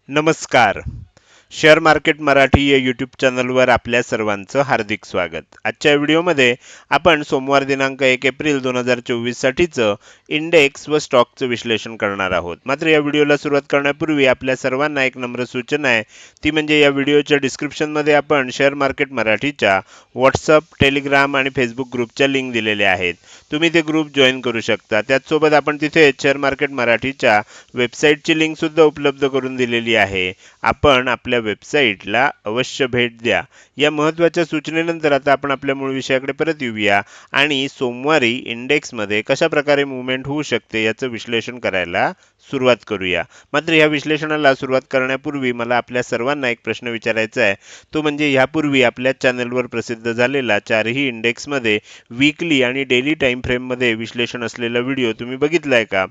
नमस्कार. Share market Marathi या YouTube चॅनलवर आपल्या सर्वांचं हार्दिक स्वागत. आजच्या व्हिडिओमध्ये आपण सोमवार दिनांक 1 एप्रिल 2024 साठीचं इंडेक्स व स्टॉकचं विश्लेषण करणार आहोत. मात्र या व्हिडिओला सुरुवात करण्यापूर्वी आपल्या सर्वांना एक नम्र सूचना आहे, ती म्हणजे या व्हिडिओच्या डिस्क्रिप्शनमध्ये आपण शेअर मार्केट मराठीच्या व्हॉट्सअप, टेलिग्राम आणि फेसबुक ग्रुपच्या लिंक दिलेल्या आहेत. तुम्ही ते ग्रुप जॉईन करू शकता. त्याचसोबत आपण तिथे शेअर मार्केट मराठीच्या वेबसाईटची लिंक सुद्धा उपलब्ध करून दिलेली आहे. आपण आपल्या वेबसाईटला अवश्य भेट द्या. या महत्त्वाच्या सूचनेनंतर आता आपण आपल्या मूळ विषयाकडे परत येऊया आणि सोमवारी इंडेक्समध्ये कशा प्रकारे मूव्हमेंट होऊ शकते याचं विश्लेषण करायला सुरुवात करूया. मात्र या विश्लेषणाला सुरुवात करण्यापूर्वी मला आपल्या सर्वांना एक प्रश्न विचारायचा आहे. तो म्हणजे यापूर्वी आपल्या चॅनलवर प्रसिद्ध झालेला चारही इंडेक्समध्ये वीकली आणि डेली टाइम फ्रेममध्ये विश्लेषण असलेला व्हिडिओ तुम्ही बघितलाय का?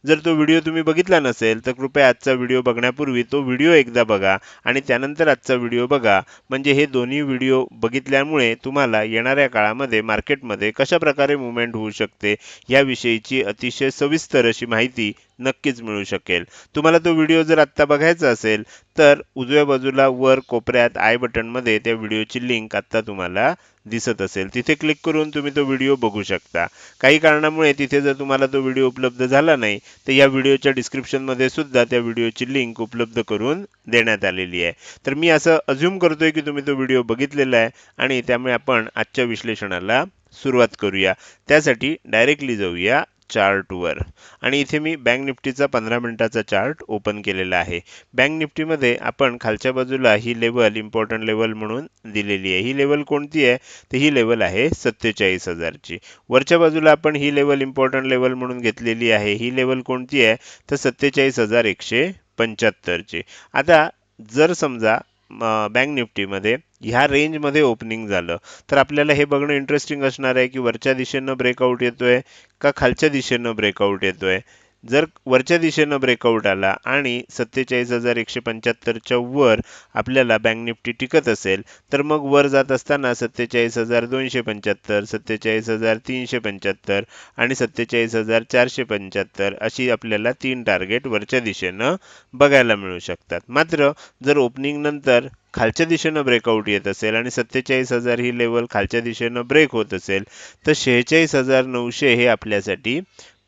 जर तो व्हिडिओ तुम्ही बघितला नसेल तर कृपया आजचा व्हिडिओ बघण्यापूर्वी तो व्हिडिओ एकदा बघा आणि त्यानंतर आजचा व्हिडिओ बघा. म्हणजे हे दोन्ही व्हिडिओ बघितल्यामुळे तुम्हाला येणाऱ्या काळामध्ये मार्केटमध्ये कशा प्रकारे मूव्हमेंट होऊ शकते याविषयीची अतिशय सविस्तर अशी माहिती नक्कीच मिळू शकेल. तुम्हाला तो व्हिडिओ जर आत्ता बघायचा असेल तर उजव्या बाजूला वर कोपऱ्यात आय बटनमध्ये त्या व्हिडिओची लिंक आत्ता तुम्हाला दिसत असेल, तिथे क्लिक करून तुम्ही तो व्हिडिओ बघू शकता. काही कारणामुळे तिथे जर तुम्हाला तो व्हिडिओ उपलब्ध झाला नाही तर या व्हिडिओच्या डिस्क्रिप्शनमध्ये सुद्धा त्या व्हिडिओची लिंक उपलब्ध करून देण्यात आलेली आहे. तर मी असं अज्युम करतोय की तुम्ही तो व्हिडिओ बघितलेला आहे आणि त्यामुळे आपण आजच्या विश्लेषणाला सुरुवात करूया. त्यासाठी डायरेक्टली जाऊया चार्टवर आणि इथे मी बँक निफ्टीचा 15 मिनिटाचा चार्ट ओपन केलेला आहे. बँक निफ्टीमध्ये आपण खालच्या बाजूला ही लेवल इम्पॉर्टंट लेवल म्हणून दिलेली आहे. ही लेवल कोणती आहे? तर ही लेवल आहे 47,000 ची. वरच्या बाजूला आपण ही लेवल इम्पॉर्टंट लेवल म्हणून घेतलेली आहे. ही लेवल कोणती आहे? तर 47,175 ची. आता जर समजा बँक निफ्टीमध्ये ह्या रेंजमध्ये ओपनिंग झालं तर आपल्याला हे बघणं इंटरेस्टिंग असणार आहे की वरच्या दिशेनं ब्रेकआउट येतोय का खालच्या दिशेनं ब्रेकआउट येतोय. जर वरच्या दिशेनं ब्रेकआउट आला आणि 47,175 च्या वर आपल्याला बँक निफ्टी टिकत असेल तर मग वर जात असताना 47,275, 47,375 आणि 47,475 अशी आपल्याला 3 टार्गेट वरच्या दिशेनं बघायला मिळू शकतात. मात्र जर ओपनिंग नंतर खालच्या दिशेनं ब्रेकआउट येत असेल आणि 47,000 ही लेवल खालच्या दिशेनं ब्रेक होत असेल तर 46,900 हे आपल्यासाठी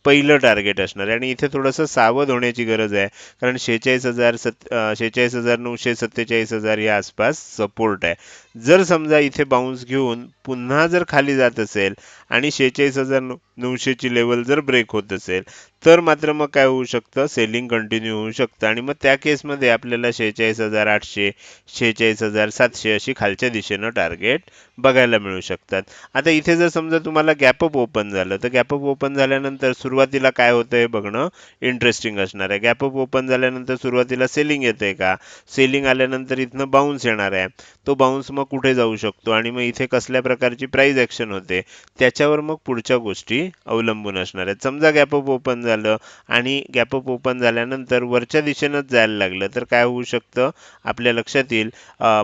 पहिलं टार्गेट असणार आहे आणि इथे थोडंसं सावध होण्याची गरज आहे. कारण 46,900 47,000 या आसपास सपोर्ट आहे. जर समजा इथे बाउन्स घेऊन पुन्हा जर खाली जात असेल आणि 46,900 ची लेवल जर ब्रेक होत असेल तर मात्र मग काय होऊ शकतं? सेलिंग कंटिन्यू होऊ शकतं आणि मग त्या केसमध्ये आपल्याला 46,800 46,700 अशी खालच्या दिशेनं टार्गेट बघायला मिळू शकतात. आता इथे जर समजा तुम्हाला गॅप अप ओपन झालं तर गॅप अप ओपन झाल्यानंतर सुरुवातीला काय होतं हे बघणं इंटरेस्टिंग असणार आहे. गॅप अप ओपन झाल्यानंतर सुरुवातीला सेलिंग येते का? सेलिंग आल्यानंतर इथनं बाउन्स येणार आहे. तो बाउन्स मग कुठे जाऊ शकतो आणि मग इथे कसल्या प्रकारची प्राइस ऍक्शन होते त्याच्यावर मग पुढच्या गोष्टी अवलंबून असणार आहेत. समजा गॅप अप ओपन झालं आणि गॅप अप ओपन झाल्यानंतर वरच्या दिशेनंच जायला लागलं तर काय होऊ शकतं? आपल्या लक्षात येईल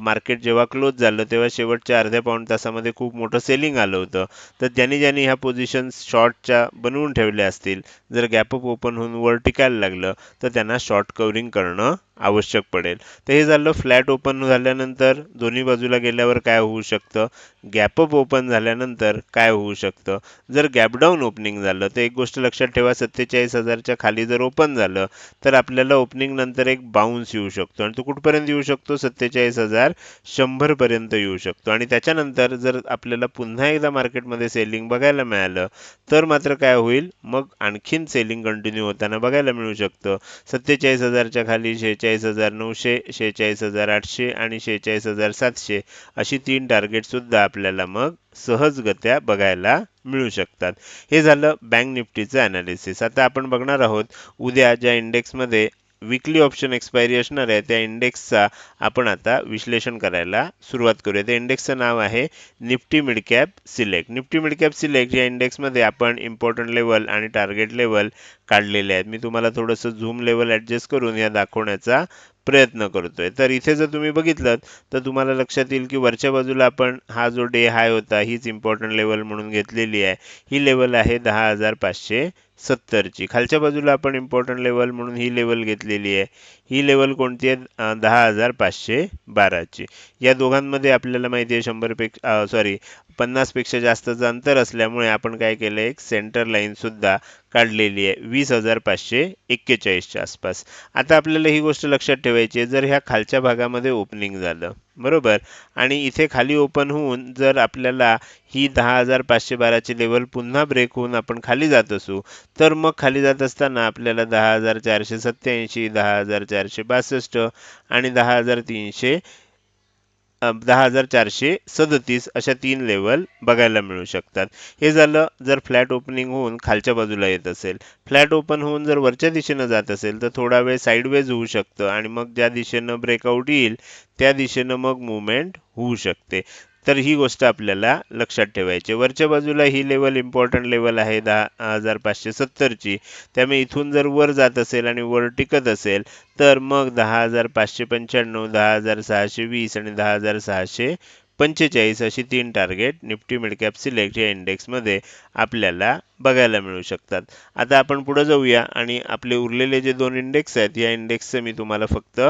मार्केट जेव्हा क्लोज झालं तेव्हा शेवटच्या अर्ध्या पाऊण तासामध्ये खूप मोठं सेलिंग आलं होतं. तर ज्यांनी ह्या पोझिशन्स शॉर्टच्या बनवून ठेवल्या असतील, जर गॅप अप ओपन होऊन वर टिकायला लागलं तर त्यांना शॉर्ट कव्हरिंग करणं आवश्यक पडेल. तर हे झालं फ्लॅट ओपन झाल्यानंतर दोन्ही बाजूला गेल्यावर काय होऊ शकतं? गॅप अप ओपन झाल्यानंतर काय होऊ शकतं? जर गॅप डाऊन ओपनिंग झालं तर एक गोष्ट लक्षात ठेवा, 47,000 च्या खाली जर ओपन झालं तर आपल्याला ओपनिंग नंतर एक बाउन्स येऊ शकतो आणि तो कुठपर्यंत येऊ शकतो? 47,100 पर्यंत येऊ शकतो आणि त्याच्यानंतर जर आपल्याला पुन्हा एकदा मार्केटमध्ये सेलिंग बघायला मिळालं तर मात्र काय होईल? मग आणखीन सेलिंग कंटिन्यू होताना बघायला मिळू शकतं. 47,000 च्या खाली 46,900, 46,800 आणि 46,700 अशी 3 टार्गेट सुद्धा आपल्याला मग सहजगत्या बघायला मिळू शकतात. हे झालं बँक निफ्टीचं अनालिसिस. आता आपण बघणार आहोत उद्या ज्या इंडेक्समध्ये वीकली ऑप्शन एक्सपायरी असणार आहे त्या इंडेक्सचा आपण आता विश्लेषण करायला सुरुवात करूया. त्या इंडेक्सचं नाव आहे Nifty mid cap select. Nifty mid cap select या इंडेक्समध्ये आपण इम्पॉर्टंट लेवल आणि टार्गेट लेवल काढलेले आहेत. मी तुम्हाला थोडंसं झूम लेवल ॲडजस्ट करून या दाखवण्याचा प्रयत्न करतोय. तर इथे जर तुम्ही बघितलं तर तुम्हाला लक्षात येईल की वरच्या बाजूला आपण हा जो डे हाय होता हीच इम्पॉर्टंट लेवल म्हणून घेतलेली आहे. ही लेवल आहे 10,500 70ची. खालच्या बाजूला आपण इम्पॉर्टंट लेवल म्हणून ही लेवल घेतलेली आहे. ही लेवल कोणती आहे? 10,512ची. या दोघांमध्ये आपल्याला माहिती आहे 100 पेक्षा सॉरी 50 पेक्षा जास्तचं अंतर असल्यामुळे आपण काय केलं, एक सेंटर लाईन सुद्धा काढलेली आहे 20,541च्या आसपास. आता आपल्याला ही गोष्ट लक्षात ठेवायची आहे, जर ह्या खालच्या भागामध्ये ओपनिंग झालं बरोबर आणि इथे खाली ओपन होऊन जर आपल्याला ही 10,512ची लेवल पुन्हा ब्रेक होऊन आपण खाली जात असू, तर मग खाली जात असताना आपल्याला 10,487, 10,462 आणि 10,437 अशा 3 लेवल बघायला मिळू शकतात. हे झालं जर फ्लॅट ओपनिंग होऊन खालच्या बाजूला येत असेल. फ्लॅट ओपन होऊन जर वरच्या दिशेनं जात असेल तर थोडा वेळ साईडवेज होऊ शकतं आणि मग ज्या दिशेनं ब्रेकआउट येईल त्या दिशेनं मग मुवमेंट होऊ शकते. तर ही गोष्ट आपल्याला लक्षात ठेवायची. वरच्या बाजूला ही लेवल इम्पॉर्टंट लेवल आहे 10,570ची. त्यामुळे इथून जर वर जात असेल आणि वर टिकत असेल तर मग 10,595, 10,620 आणि 10,645 अशी 3 target Nifty mid cap select या इंडेक्समध्ये आपल्याला बघायला मिळू शकतात. आता आपण पुढे जाऊया आणि आपले उरलेले जे 2 इंडेक्स आहेत या इंडेक्सचं मी तुम्हाला फक्त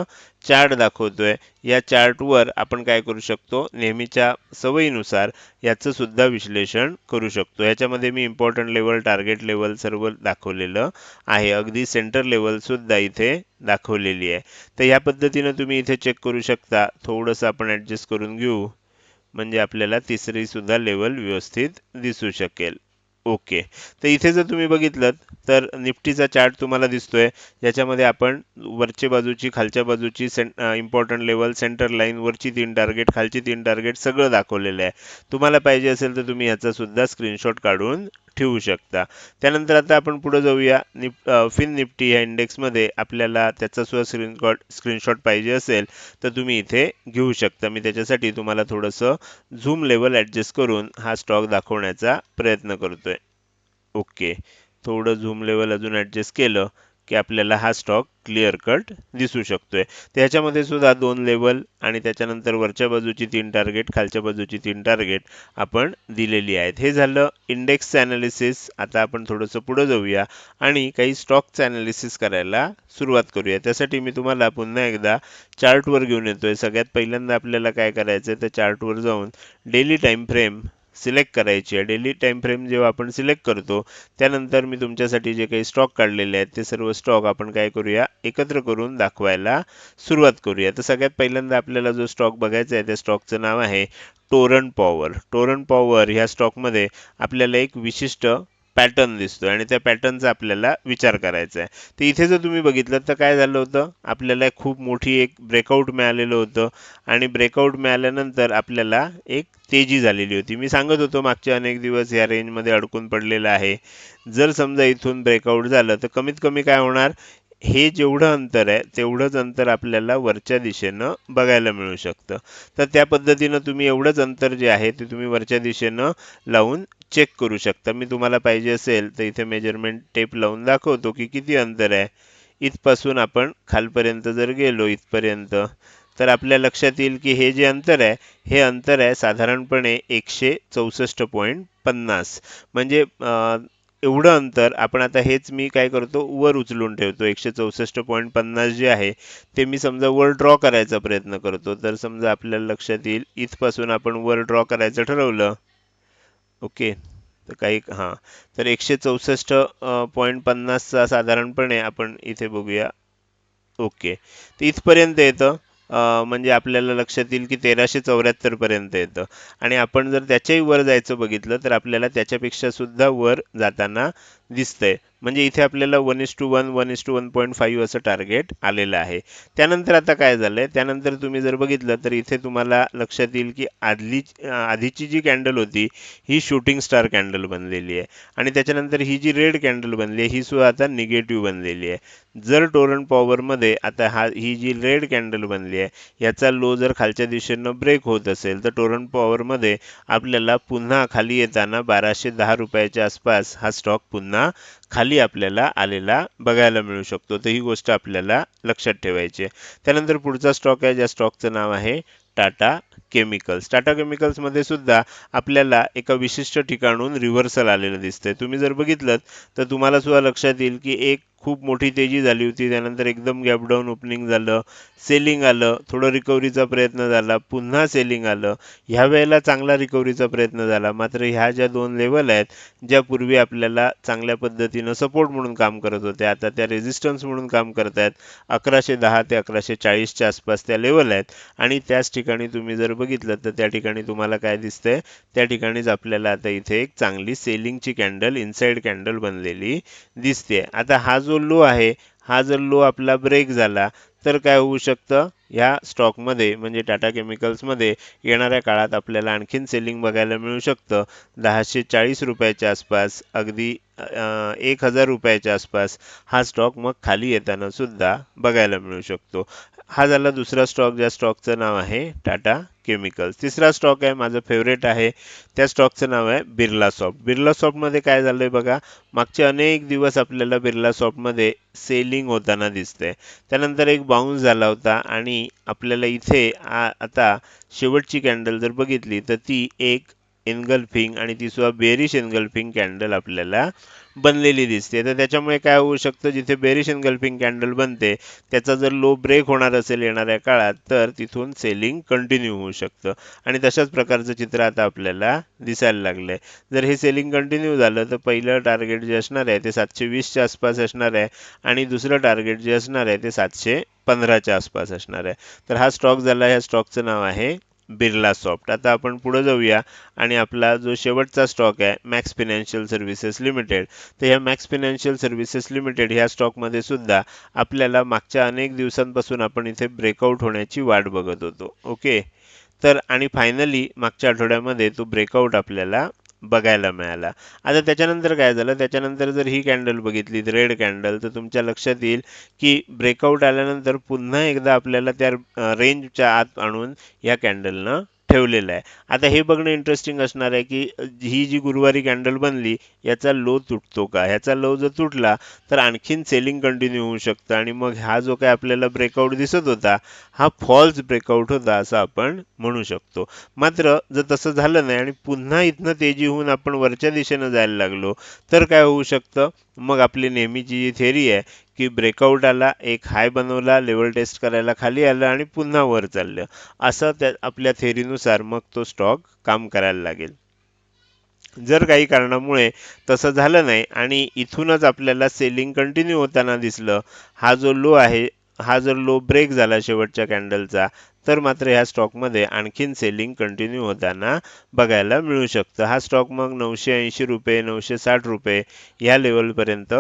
चार्ट दाखवतोय. या चार्टवर आपण काय करू शकतो, नेहमीच्या सवयीनुसार याचं सुद्धा विश्लेषण करू शकतो. याच्यामध्ये मी इम्पॉर्टंट लेवल, टार्गेट लेवल सर्व दाखवलेलं आहे. अगदी सेंटर लेवल सुद्धा इथे दाखवलेली आहे. तर या पद्धतीनं तुम्ही इथे चेक करू शकता. थोडंसं आपण ॲडजस्ट करून घेऊ म्हणजे आपल्याला तिसरी सुद्धा लेवल व्यवस्थित दिसू शकेल. ओके. तर इथे जर तुम्ही बघितलं तर निफ्टीचा चार्ट तुम्हाला दिसतोय, ज्याच्यामध्ये आपण वरच्या बाजूची, खालच्या बाजूची इम्पॉर्टंट लेवल, सेंटर लाईन, वरची 3 टार्गेट, खालची 3 टार्गेट सगळं दाखवलेलं आहे. तुम्हाला पाहिजे असेल तर तुम्ही ह्याचा सुद्धा स्क्रीनशॉट काढून ठेवू शकता. त्यानंतर आता आपण पुढे जाऊया. फिन निफ्टी या इंडेक्समध्ये आपल्याला त्याचा सुद्धा स्क्रीनशॉट पाहिजे असेल तर तुम्ही इथे घेऊ शकता. मी त्याच्यासाठी तुम्हाला थोडंसं झूम लेवल ॲडजस्ट करून हा स्टॉक दाखवण्याचा प्रयत्न करतोय. ओके. थोडं झूम लेवल अजून ॲडजस्ट केलं की आपल्याला हा स्टॉक क्लिअर कट दिसू शकतोय. त्याच्यामध्ये सुद्धा 2 लेवल आणि त्याच्यानंतर वरच्या बाजूची 3 टार्गेट, खालच्या बाजूची 3 टार्गेट आपण दिलेली आहेत. हे झालं इंडेक्सचं ॲनालिसिस. आता आपण थोडंसं पुढे जाऊया आणि काही स्टॉकचं ॲनालिसिस करायला सुरुवात करूया. त्यासाठी मी तुम्हाला पुन्हा एकदा चार्टवर घेऊन येतोय. सगळ्यात पहिल्यांदा आपल्याला काय करायचं आहे, तर चार्टवर जाऊन डेली टाईम फ्रेम सिलेक्ट करायची आहे. डेली टाईम फ्रेम जेव्हा आपण सिलेक्ट करतो त्यानंतर मी तुमच्यासाठी जे काही स्टॉक काढलेले आहेत ते सर्व स्टॉक आपण काय करूया, एकत्र करून दाखवायला सुरुवात करूया. तर सगळ्यात पहिल्यांदा आपल्याला जो स्टॉक बघायचा आहे त्या स्टॉकचं नाव आहे टोरंट पॉवर. टोरंट पॉवर ह्या स्टॉकमध्ये आपल्याला एक विशिष्ट पॅटर्न दिसतोय आणि त्या पॅटर्नचा आपल्याला विचार करायचा आहे. तर इथे जर तुम्ही बघितलं तर काय झालं होतं, आपल्याला खूप मोठी एक ब्रेकआउट मिळालेलं होतं आणि ब्रेकआउट मिळाल्यानंतर आपल्याला एक तेजी झालेली होती. मी सांगत होतो मागचे अनेक दिवस या रेंजमध्ये अडकून पडलेलं आहे. जर समजा इथून ब्रेकआउट झालं तर कमीत कमी काय होणार, हे जेवढं अंतर आहे तेवढंच अंतर आपल्याला वरच्या दिशेनं बघायला मिळू शकतं. तर त्या पद्धतीनं तुम्ही एवढंच अंतर जे आहे ते तुम्ही वरच्या दिशेनं लावून चेक करू शकता. मी तुम्हाला पाहिजे असेल तर इथे मेजरमेंट टेप लावून दाखवतो की किती अंतर आहे. इथपासून आपण खालपर्यंत जर गेलो इथपर्यंत तर आपल्या लक्षात येईल की हे जे अंतर आहे हे अंतर आहे साधारणपणे 164.50. म्हणजे एवढं अंतर आपण आता हेच मी काय करतो वर उचलून ठेवतो. 164.50 जे आहे ते मी समजा वर ड्रॉ करायचा प्रयत्न करतो. तर समजा आपल्याला लक्षात येईल इथपासून आपण वर ड्रॉ करायचं ठरवलं. ओके. तर काही हां, तर 164.50चा साधारणपणे आपण इथे बघूया. ओके. तर इथपर्यंत येतं. म्हणजे आपल्याला लक्षात येईल की 1374 पर्यंत येतं आणि आपण जर त्याच्याही वर जायचं बघितलं तर आपल्याला त्याच्यापेक्षा सुद्धा वर जाताना दिसतंय. म्हणजे इथे आपल्याला 1:1, 1:1.5 असं टार्गेट आलेलं आहे. त्यानंतर आता काय झालंय, त्यानंतर तुम्ही जर बघितलं तर इथे तुम्हाला लक्षात येईल की आधीची जी कॅन्डल होती ही शूटिंग स्टार कॅन्डल बनलेली आहे आणि त्याच्यानंतर ही जी रेड कॅन्डल बनली आहे ही सुद्धा आता निगेटिव्ह बनलेली आहे. जर टोरंट पॉवरमध्ये आता ही जी रेड कॅन्डल बनली आहे याचा लो जर खालच्या दिशेनं ब्रेक होत असेल तर टोरंट पॉवरमध्ये आपल्याला पुन्हा खाली येताना 1210 रुपयाच्या आसपास हा स्टॉक पुन्हा खाली आपल्याला आलेला बघायला मिळू शकतो. तर ही गोष्ट आपल्याला लक्षात ठेवायची आहे. त्यानंतर पुढचा स्टॉक आहे ज्या स्टॉकचं नाव आहे टाटा केमिकल्स. टाटा केमिकल्समध्ये सुद्धा आपल्याला एका विशिष्ट ठिकाणून रिव्हर्सल आलेलं दिसतंय. तुम्ही जर बघितलं तर तुम्हाला सुद्धा लक्षात येईल की एक खूप मोठी तेजी झाली होती, त्यानंतर एकदम गॅप डाऊन ओपनिंग झालं, सेलिंग आलं, थोडं रिकव्हरीचा प्रयत्न झाला, पुन्हा सेलिंग आलं. ह्या वेळेला चांगला रिकव्हरीचा प्रयत्न झाला. मात्र ह्या ज्या दोन लेवल आहेत, ज्या पूर्वी आपल्याला चांगल्या पद्धतीनं सपोर्ट म्हणून काम करत होत्या, आता त्या रेझिस्टन्स म्हणून काम करत आहेत. 1110 ते 1140च्या आसपास त्या लेवल आहेत आणि त्याच ठिकाणी तुम्ही जर बघितलं तर त्या ठिकाणी तुम्हाला काय दिसतंय, त्या ठिकाणीच आपल्याला आता इथे एक चांगली सेलिंगची कॅन्डल, इनसाइड कॅन्डल बनलेली दिसते. आता हा जो लो आहे, हा जर लो आपला ब्रेक झाला तर काय होऊ शकतं, ह्या स्टॉकमध्ये म्हणजे टाटा केमिकल्समध्ये येणाऱ्या काळात आपल्याला आणखीन सेलिंग बघायला मिळू शकतं. 1040 रुपयाच्या आसपास, अगदी 1000 रुपयाच्या आसपास हा स्टॉक मग खाली येताना सुद्धा बघायला मिळू शकतो. हा झाला दुसरा स्टॉक, ज्या स्टॉकचं नाव आहे टाटा केमिकल्स. तिसरा स्टॉक आहे, माझं फेवरेट आहे, त्या स्टॉकचं नाव आहे बिर्ला सॉफ्ट. बिर्ला सॉफ्टमध्ये काय झालंय बघा, मागचे अनेक दिवस आपल्याला बिर्ला सॉफ्टमध्ये सेलिंग होताना दिसतंय. त्यानंतर एक बाउन्स झाला होता आणि आपल्याला इथे आता शेवटची कॅन्डल जर बघितली तर ती एक एनगल्फिंग आणि ती सुद्धा बेरिश एनगल्फिंग कॅन्डल आपल्याला बनलेली दिसते. तर त्याच्यामुळे काय होऊ शकतं, जिथे बेरिश एनगल्फिंग कॅन्डल बनते त्याचा जर लो ब्रेक होणार असेल येणाऱ्या काळात तर तिथून सेलिंग कंटिन्यू होऊ शकतं आणि तशाच प्रकारचं चित्र आता आपल्याला दिसायला लागलंय. जर हे सेलिंग कंटिन्यू झालं तर पहिलं टार्गेट जे असणार आहे ते 720च्या आसपास असणार आहे आणि दुसरं टार्गेट जे असणार आहे ते 715च्या आसपास असणार आहे. तर हा स्टॉक झाला, ह्या स्टॉकचं नाव आहे बिर्ला सॉफ्ट. आता आपण पुढे जाऊया आणि आपला जो शेवटचा स्टॉक आहे मॅक्स फायनान्शियल सर्व्हिसेस लिमिटेड. तर ह्या मॅक्स फायनान्शियल सर्व्हिसेस लिमिटेड ह्या स्टॉकमध्ये सुद्धा आपल्याला मागच्या अनेक दिवसांपासून आपण इथे ब्रेकआउट होण्याची वाट बघत होतो. ओके, तर आणि फायनली मागच्या आठवड्यामध्ये तो ब्रेकआउट आपल्याला बघायला मिळाला. आता त्याच्यानंतर काय झालं, त्याच्यानंतर जर ही कॅन्डल बघितली रेड कॅन्डल तर तुमच्या लक्षात येईल की ब्रेकआउट आल्यानंतर पुन्हा एकदा आपल्याला त्या रेंजच्या आत आणून या कॅन्डलनं ठेवलेलं आहे. आता हे बघणं इंटरेस्टिंग असणार आहे की ही जी गुरुवारी कॅन्डल बनली याचा लो तुटतो का. ह्याचा लो जर तुटला तर आणखीन सेलिंग कंटिन्यू होऊ शकतं आणि मग हा जो काय आपल्याला ब्रेकआउट दिसत होता हा फॉल्स ब्रेकआउट होता असं आपण म्हणू शकतो. मात्र जर तसं झालं नाही आणि पुन्हा इथनं तेजी होऊन आपण वरच्या दिशेनं जायला लागलो तर काय होऊ शकतं, मग आपली नेहमीची जी थेरी आहे की ब्रेकआउट आला, एक हाय बनवला, लेवल टेस्ट करायला खाली आलं आणि पुन्हा वर चाललं, असं त्या आपल्या थेरीनुसार मग तो स्टॉक काम करायला लागेल. जर काही कारणामुळे तसं झालं नाही आणि इथूनच आपल्याला सेलिंग कंटिन्यू होताना दिसलं, हा जो लो आहे, हा जर लो ब्रेक झाला शेवटच्या कॅन्डलचा तर मात्र ह्या स्टॉकमध्ये आणखीन सेलिंग कंटिन्यू होताना बघायला मिळू शकतं. हा स्टॉक मग 980 रुपये, 960 रुपये ह्या लेवलपर्यंत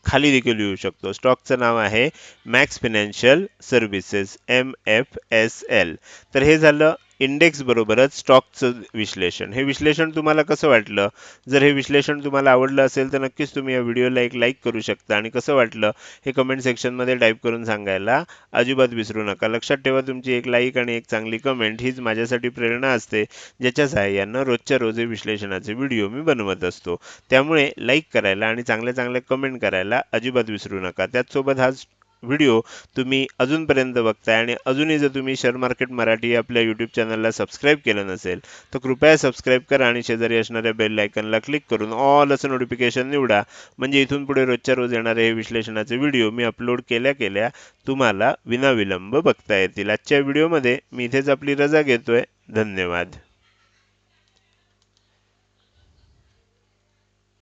खाली देखील येऊ शकतो. स्टॉकचं नाव आहे मॅक्स फायनान्शियल सर्व्हिसेस, MFSL. तर हे झालं इंडेक्स बरोबरच स्टॉकचं विश्लेषण. हे विश्लेषण तुम्हाला कसं वाटलं? जर हे विश्लेषण तुम्हाला आवडलं असेल तर नक्कीच तुम्ही या व्हिडिओला एक लाईक करू शकता आणि कसं वाटलं हे कमेंट सेक्शनमध्ये टाईप करून सांगायला अजिबात विसरू नका. लक्षात ठेवा, तुमची एक लाईक आणि एक चांगली कमेंट हीच माझ्यासाठी प्रेरणा असते, ज्याच्या सहाय्यानं रोजच्या रोज हे विश्लेषणाचे व्हिडिओ मी बनवत असतो. त्यामुळे लाईक करायला आणि चांगल्या चांगल्या कमेंट करायला अजिबात विसरू नका. त्याचसोबत हा व्हिडिओ तुम्ही अजूनपर्यंत बघताय आणि अजूनही जर तुम्ही शेअर मार्केट मराठी आपल्या यूट्यूब चॅनलला सबस्क्राईब केलं नसेल तर कृपया सबस्क्राईब करा आणि शेजारी असणाऱ्या बेल आयकॉनला क्लिक करून ऑल असं नोटिफिकेशन निवडा. म्हणजे इथून पुढे रोजच्या रोज येणारे हे विश्लेषणाचे व्हिडिओ मी अपलोड केल्या केल्या तुम्हाला विनाविलंब बघता येतील. आजच्या व्हिडिओमध्ये मी इथेच आपली रजा घेतोय. धन्यवाद.